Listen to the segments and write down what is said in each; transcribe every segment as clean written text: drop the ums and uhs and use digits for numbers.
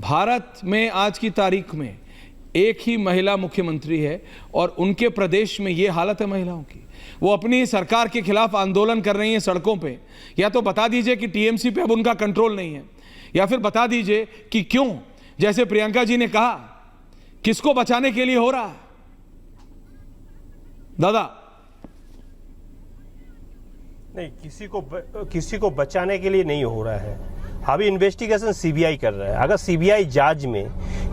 भारत में आज की तारीख में एक ही महिला मुख्यमंत्री है और उनके प्रदेश में ये हालत है महिलाओं की। वो अपनी सरकार के खिलाफ आंदोलन कर रही हैं सड़कों पे। या तो बता दीजिए कि टीएमसी पे अब उनका कंट्रोल नहीं है, या फिर बता दीजिए कि क्यों, जैसे प्रियंका जी ने कहा, किसको बचाने के लिए हो रहा है। दादा नहीं, किसी को बचाने के लिए नहीं हो रहा है। अभी इन्वेस्टिगेशन सीबीआई कर रहा है। अगर सीबीआई जांच में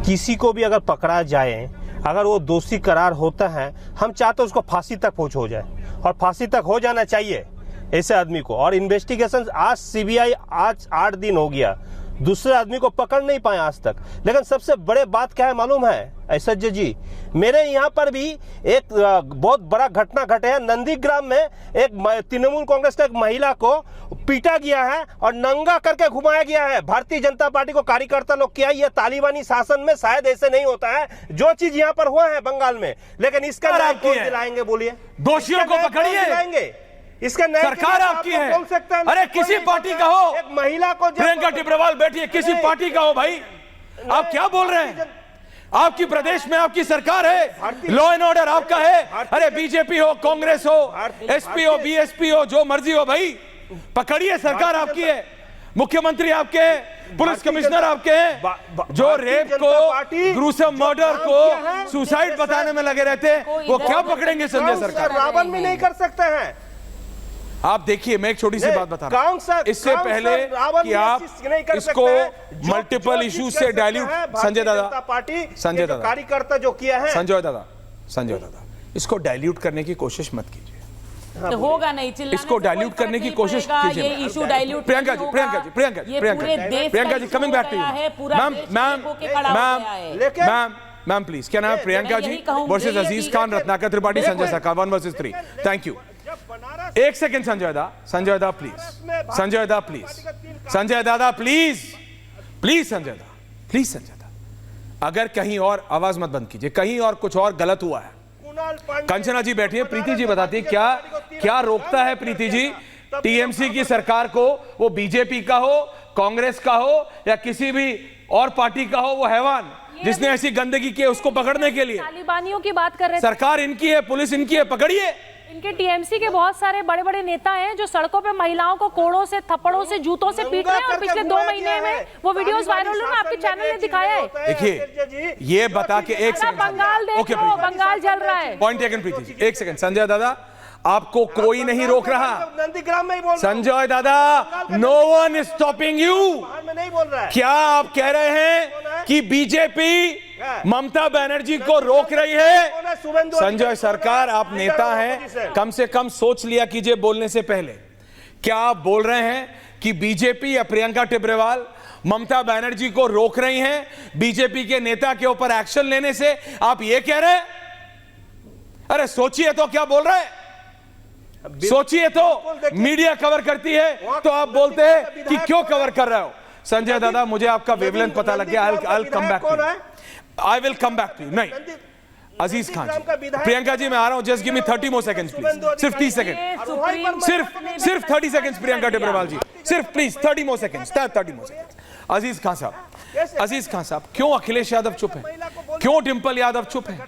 किसी को भी अगर पकड़ा जाए, अगर वो दोषी करार होता है, हम चाहते उसको फांसी तक पहुंच हो जाए, और फांसी तक हो जाना चाहिए ऐसे आदमी को। और इन्वेस्टिगेशन आज सीबीआई आज 8 दिन हो गया, दूसरे आदमी को पकड़ नहीं पाए आज तक। लेकिन सबसे बड़े बात क्या है मालूम है ऐश्वर्या जी, मेरे यहाँ पर भी एक बहुत बड़ा घटना घटे है। नंदीग्राम में एक तृणमूल कांग्रेस का एक महिला को पीटा गया है और नंगा करके घुमाया गया है। भारतीय जनता पार्टी को कार्यकर्ता लोग किया। ये तालिबानी शासन में शायद ऐसे नहीं होता है जो चीज यहाँ पर हुआ है बंगाल में। लेकिन इसका न्याय कौन दिलाएंगे? बोलिए, दोषियों को पकड़िए। इसका सरकार आपकी है। अरे किसी पार्टी का हो, एक महिला को प्रियंका टिब्रेवाल बैठी है, किसी पार्टी का हो भाई, आप क्या बोल रहे हैं? आपकी प्रदेश में आपकी सरकार है, लॉ एंड ऑर्डर आपका है। अरे बीजेपी हो, कांग्रेस हो, एसपी हो, बीएसपी हो, जो मर्जी हो भाई, पकड़िए। सरकार आपकी है, मुख्यमंत्री आपके हैं, पुलिस कमिश्नर आपके हैं। जो रेप को, ग्रूसम मर्डर को सुसाइड बताने में लगे रहते हैं, वो क्या पकड़ेंगे संजय सरकार? रावण भी नहीं कर सकते हैं। आप देखिए, मैं एक छोटी सी बात बता रहा हूं। इससे पहले कि आप इसको मल्टीपल इश्यूज से डाइल्यूट, संजय दादा कार्यकर्ता जो किया है, संजय दादा इसको डाइल्यूट करने की कोशिश मत कीजिए। तो होगा नहीं, चिल्लाने इसको डाइल्यूट करने की कोशिश कीजिए। ये issue dilute Priyanka ji coming back to you. Ma'am please, क्या नाम है? Priyanka ji versus Aziz Khan, Ratnakar Tripathi, Sanjay Sarkar, 1 versus 3। Thank you. एक second Sanjay da please, Sanjay da please, अगर कहीं और आवाज मत बंद कीजिए, कहीं और कुछ और गलत हुआ है। कंचना जी बैठी है, प्रीति जी बताती है क्या रोकता है प्रीति जी टीएमसी की सरकार को, वो बीजेपी का हो, कांग्रेस का हो या किसी भी और पार्टी का हो, वो हैवान जिसने ऐसी गंदगी की है उसको पकड़ने के लिए। तालिबानियों की बात कर रहे हैं, सरकार इनकी है, पुलिस इनकी है, पकड़िए। इनके टीएमसी के बहुत सारे बड़े बड़े नेता हैं जो सड़कों पे महिलाओं को कोड़ों से, थप्पड़ों से, जूतों से पीट रहे हैं, और पिछले 2 महीने में वो वीडियोस वायरल हुए, आपके चैनल ने दिखाया है। देखिए, ये बता के एक सेकंड, बंगाल देखो, बंगाल जल रहा है। पॉइंट टेकन प्रीति जी, एक सेकंड। संजय दादा, आपको कोई नहीं रोक रहा। नंदीग्राम में ही बोल, Sanjay Dada, no one is stopping you. नहीं बोल रहा है। क्या आप कह रहे हैं कि बीजेपी ममता बनर्जी को रोक रही है? संजय सरकार, आप नेता हैं, कम से कम सोच लिया कीजिए बोलने से पहले। क्या आप बोल रहे हैं कि बीजेपी या प्रियंका टिब्रेवाल ममता बनर्जी को रोक रही हैं बीजेपी के नेता के ऊपर एक्शन लेने से? आप ये कह रहे हैं? अरे सोचिए तो, क्या बोल रहे हैं? सोचिए तो। मीडिया कवर करती है तो आप बोलते हैं कि क्यों कवर कर रहे हो? संजय दादा, मुझे आपका वेवलेंथ पता लग गया। I will come back to you. नहीं, अजीज खान जी, प्रियंका जी, मैं आ रहा हूं। Just give me 30 more seconds please, सिर्फ 30 सेकंड, सिर्फ 30 सेकंड्स प्रियंका टिब्रेवाल जी, सिर्फ please 30 more seconds, 30 more seconds. Aziz Khan sahab, क्यों अखिलेश यादव चुप है? क्यों डिंपल यादव चुप है?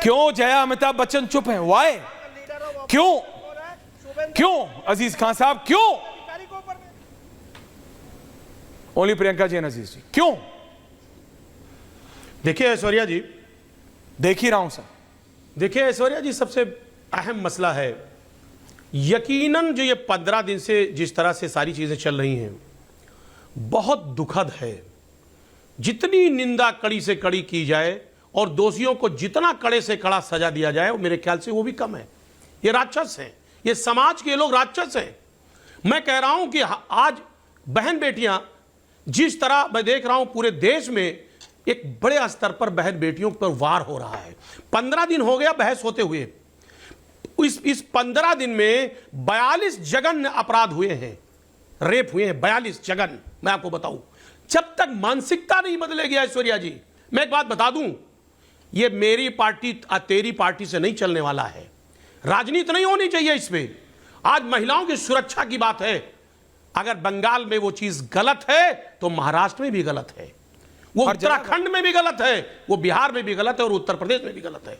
क्यों जया अमिताभ बच्चन चुप है? वाई? क्यों अजीज खान साहब, क्यों? ओनली प्रियंका जी एंड अजीज जी, क्यों? देखिए ऐश्वर्या जी, देख ही रहा हूं सर। देखिए ऐश्वर्या जी, सबसे अहम मसला है, यकीनन जो ये 15 दिन से जिस तरह से सारी चीजें चल रही हैं, बहुत दुखद है। जितनी निंदा कड़ी से कड़ी की जाए और दोषियों को जितना कड़े से कड़ा सजा दिया जाए, वो मेरे ख्याल से वो भी कम है। ये राक्षस हैं, ये समाज के लोग राक्षस हैं। मैं कह रहा हूं कि आज बहन बेटियां, जिस तरह मैं देख रहा हूं पूरे देश में एक बड़े स्तर पर बहन बेटियों पर वार हो रहा है। 15 दिन हो गया बहस होते हुए। इस 15 दिन में 42 जघन्य अपराध हुए हैं, रेप हुए हैं, 42 जघन्य। मैं आपको बताऊं, जब तक मानसिकता नहीं बदलेगी ऐश्वर्या जी, मैं एक बात बता दूं, ये मेरी पार्टी तेरी पार्टी से नहीं चलने वाला है। राजनीति नहीं होनी चाहिए इसमें। आज महिलाओं की सुरक्षा की बात है। अगर बंगाल में वो चीज गलत है तो महाराष्ट्र में भी गलत है। वो हर जगह उत्तराखंड में भी गलत है, वो बिहार में भी गलत है और उत्तर प्रदेश में भी गलत है।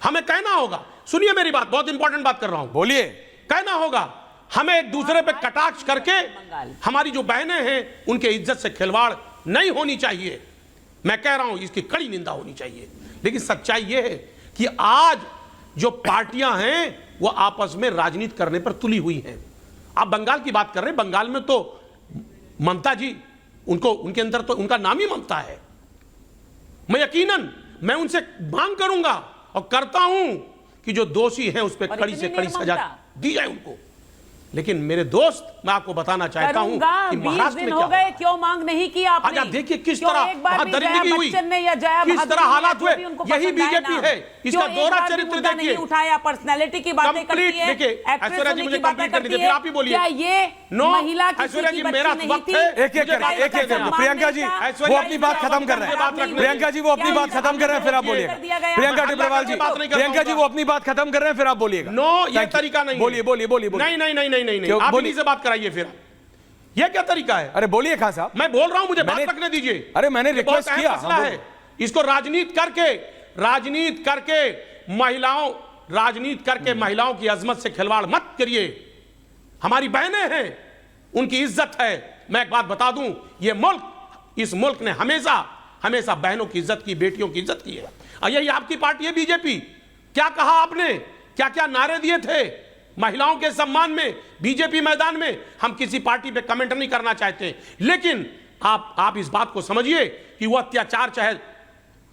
हमें कहना होगा, सुनिए मेरी बात, बहुत इंपॉर्टेंट बात कर रहा हूं, बोलिए। कहना होगा हमें एक दूसरे पे कटाक्ष करके हमारी जो बहनें हैं उनके इज्जत से खिलवाड़ नहीं होनी चाहिए। मैं कह रहा हूं इसकी कड़ी निंदा होनी चाहिए। लेकिन सच्चाई यह है कि आज जो पार्टियां हैं वो आपस में राजनीति करने पर तुली हुई हैं। आप बंगाल की बात कर रहे हैं, बंगाल में तो ममता जी, उनको उनके अंदर तो उनका नाम ही ममता है। मैं यकीनन मैं उनसे मांग करूंगा और करता हूं कि जो दोषी हैं उस पर कड़ी से कड़ी सजा दी जाए उनको। लेकिन मेरे दोस्त, मैं आपको बताना चाहता हूं कि महाराष्ट्र में हो गए, क्यों मांग नहीं की आपने? आज देखिए किस तरह वहां दरिंदगी हुई, किस तरह हालात हुए। यही बीजेपी है, इसका दोहरा चरित्र देखिए। उठाया, पर्सनैलिटी की बातें करती है, देखिए ऐश्वर्या जी मुझे कंप्लीट करने दीजिए, फिर आप ही बोलिए। क्या ये महिला ऐश्वर्या जी मेरा वक्त है, एक एक प्रियंका जी वो अपनी बात खत्म कर रहे हैं। प्रियंका जी वो अपनी बात खत्म कर रहे हैं, फिर आप बोलिएगा। प्रियंका टिब्रेवाल जी, प्रियंका जी वो अपनी बात खत्म कर रहे हैं, फिर आप बोलिएगा। नो, ये तरीका नहीं। बोलिए बोलिए बोलिए। नहीं, आप इन्हीं से बात कराइए फिर। ये क्या तरीका है? अरे बोलिए खान साहब। मैं बोल रहा हूं, मुझे बात रखने दीजिए। अरे मैंने रिक्वेस्ट किया है, इसको राजनीति करके महिलाओं की अजमत से खिलवाड़ मत करिए। हमारी बहनें हैं, उनकी इज्जत है। मैं एक बात बता दूं, ये मुल्क, इस मुल्क ने हमेशा बहनों की इज्जत की, बेटियों की इज्जत की है। और यही आपकी पार्टी है बीजेपी। क्या कहा आपने, क्या क्या नारे दिए थे महिलाओं के सम्मान में बीजेपी मैदान में? हम किसी पार्टी पे कमेंट नहीं करना चाहते, लेकिन आप इस बात को समझिए कि वो अत्याचार चाहे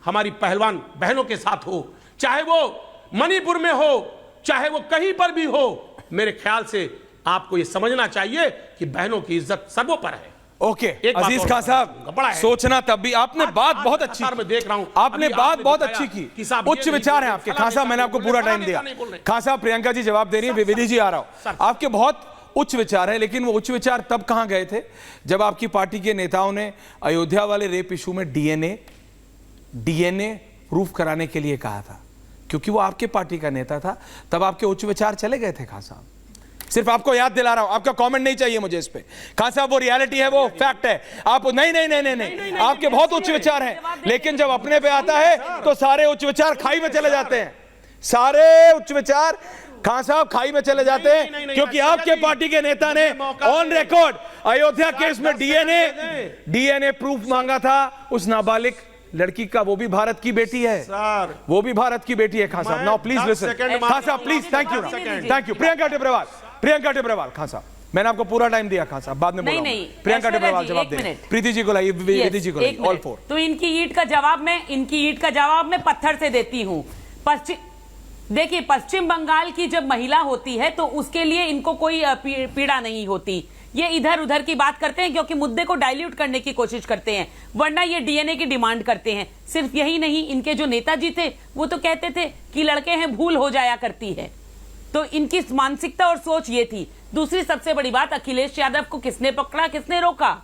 हमारी पहलवान बहनों के साथ हो, चाहे वो मणिपुर में हो, चाहे वो कहीं पर भी हो, मेरे ख्याल से आपको ये समझना चाहिए कि बहनों की इज्जत सर्वोपरि है। ओके अजीज खान साहब, सोचना तब भी आपने बात बहुत अच्छी, मैं देख रहा हूं आपने बात बहुत अच्छी की, उच्च विचार हैं आपके। खान साहब मैंने आपको पूरा टाइम दिया। खान साहब, प्रियंका जी जवाब दे रही है, विधि जी आ रहा हूं। आपके बहुत उच्च विचार है, लेकिन वो उच्च विचार तब कहां गए थे जब आपकी पार्टी के नेताओं ने अयोध्या वाले रेप इशू में डीएनए प्रूफ कराने के लिए कहा था, क्योंकि वो आपके पार्टी का नेता था। तब आपके उच्च विचार चले गए थे। खान साहब, सिर्फ आपको याद दिला रहा हूं, आपका कमेंट नहीं चाहिए मुझे इस पे। खान साहब, वो रियलिटी है, वो फैक्ट है। आप नहीं, आपके बहुत उच्च विचार हैं, लेकिन जब अपने पे आता है तो सारे उच्च विचार खाई में चले जाते हैं। सारे उच्च विचार खान साहब खाई में चले जाते हैं, क्योंकि आपके पार्टी के नेता ने ऑन रिकॉर्ड अयोध्या केस में डीएनए प्रूफ मांगा था उस नाबालिग लड़की का। वो भी भारत की बेटी है सर, वो भी भारत की बेटी है। खान साहब, now please listen. Khan sahab please, thank you. Priyanka Tibrewal, Khan sahab मैंने आपको पूरा टाइम दिया। खान साहब बाद में बोलूंगा। प्रियंका टिब्रेवाल जवाब दे। प्रीति जी को लाइए, विधि जी को लाइए, ऑल फोर। तो इनकी ईंट का जवाब मैं पत्थर से देती हूं। देखिए, पश्चिम बंगाल की जब महिला होती है तो उसके लिए इनको कोई पीड़ा नहीं होती। ये इधर उधर की बात करते हैं क्योंकि मुद्दे को डाइल्यूट करने की कोशिश करते हैं, वरना ये डीएनए की डिमांड करते हैं। सिर्फ यही नहीं, इनके जो नेताजी थे वो तो कहते थे कि लड़के हैं, भूल हो जाया करती है। तो इनकी मानसिकता और सोच ये थी। दूसरी सबसे बड़ी बात, अखिलेश यादव को किसने पकड़ा, किसने रोका?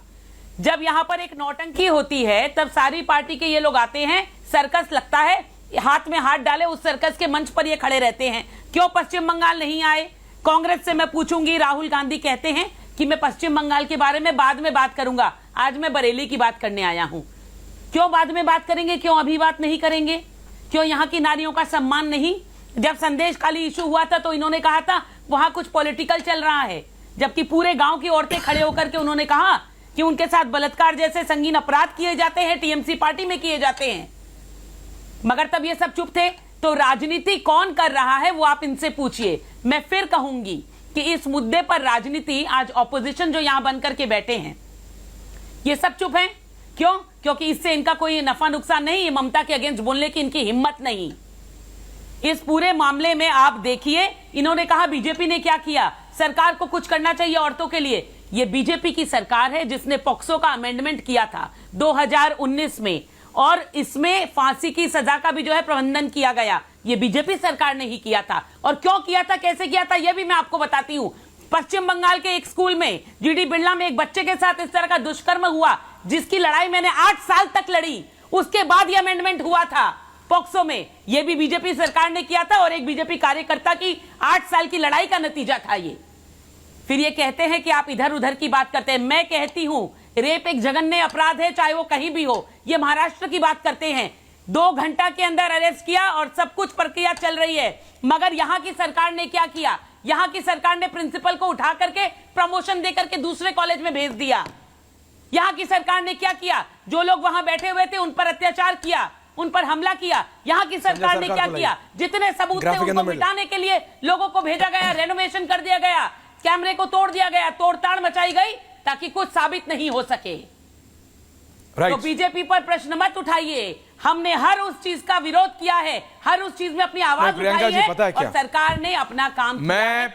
जब यहां पर एक नौटंकी होती है तब सारी पार्टी के ये लोग आते हैं, सर्कस लगता है, हाथ में हाथ डाले उस सर्कस के मंच पर ये खड़े रहते हैं। क्यों पश्चिम बंगाल नहीं आए? कांग्रेस से मैं पूछूंगी। राहुल गांधी कहते हैं कि मैं पश्चिम बंगाल के बारे में बाद में बात करूंगा, आज मैं बरेली की बात करने आया हूं। क्यों बाद में बात करेंगे? क्यों अभी बात नहीं करेंगे? क्यों यहां की नारियों का सम्मान नहीं? जब संदेश खाली इशू हुआ था तो इन्होंने कहा था वहां कुछ पॉलिटिकल चल रहा है, जबकि पूरे गांव की औरतें खड़े होकर के उन्होंने कहा कि उनके साथ बलात्कार जैसे संगीन अपराध किए जाते हैं, टीएमसी पार्टी में किए जाते हैं। मगर तब ये सब चुप थे। तो राजनीति कौन कर रहा है वो आप इनसे पूछिए। मैं फिर कहूंगी कि इस मुद्दे पर राजनीति आज ऑपोजिशन जो यहां बनकर के बैठे हैं ये सब चुप हैं। क्यों? क्योंकि इससे इनका कोई नफा नुकसान नहीं, ममता के अगेंस्ट बोलने की इनकी हिम्मत नहीं। इस पूरे मामले में आप देखिए, इन्होंने कहा बीजेपी ने क्या किया, सरकार को कुछ करना चाहिए औरतों के लिए। ये बीजेपी की सरकार है जिसने पॉक्सो का अमेंडमेंट किया था 2019 में, और इसमें फांसी की सजा का भी जो है प्रबंधन किया गया। ये बीजेपी सरकार ने ही किया था। और क्यों किया था, कैसे किया था, यह भी मैं आपको बताती हूं। पश्चिम बंगाल के एक स्कूल में जीडी बिरला में एक बच्चे के साथ इस तरह का दुष्कर्म हुआ जिसकी लड़ाई मैंने 8 साल तक लड़ी। उसके बाद यह अमेंडमेंट हुआ था पॉक्सो में। यह भी बीजेपी सरकार ने किया था और एक बीजेपी कार्यकर्ता की 8 साल की लड़ाई का नतीजा था ये। फिर ये कहते हैं कि आप इधर उधर की बात करते हैं। मैं कहती हूं रेप एक जघन्य अपराध है, चाहे वो कहीं भी हो। ये महाराष्ट्र की बात करते हैं, 2 घंटा के अंदर अरेस्ट किया और सब कुछ प्रक्रिया चल रही है। मगर यहां की सरकार ने क्या किया? यहां की सरकार ने प्रिंसिपल को उठा करके प्रमोशन देकर के दूसरे कॉलेज में भेज दिया। यहां की सरकार ने क्या किया? जो लोग वहां बैठे हुए थे उन पर अत्याचार किया, उन पर हमला किया। यहां की सरकार ने क्या किया? जितने सबूत थे उनको मिटाने के लिए लोगों को भेजा गया, रेनोवेशन कर दिया गया, कैमरे को तोड़ दिया गया, तोड़ताड़ मचाई गई ताकि कुछ साबित नहीं हो सके। तो बीजेपी पर प्रश्न मत उठाइए। हमने हर उस चीज का विरोध किया है, हर उस चीज में अपनी आवाज उठाई है और सरकार ने अपना काम किया है।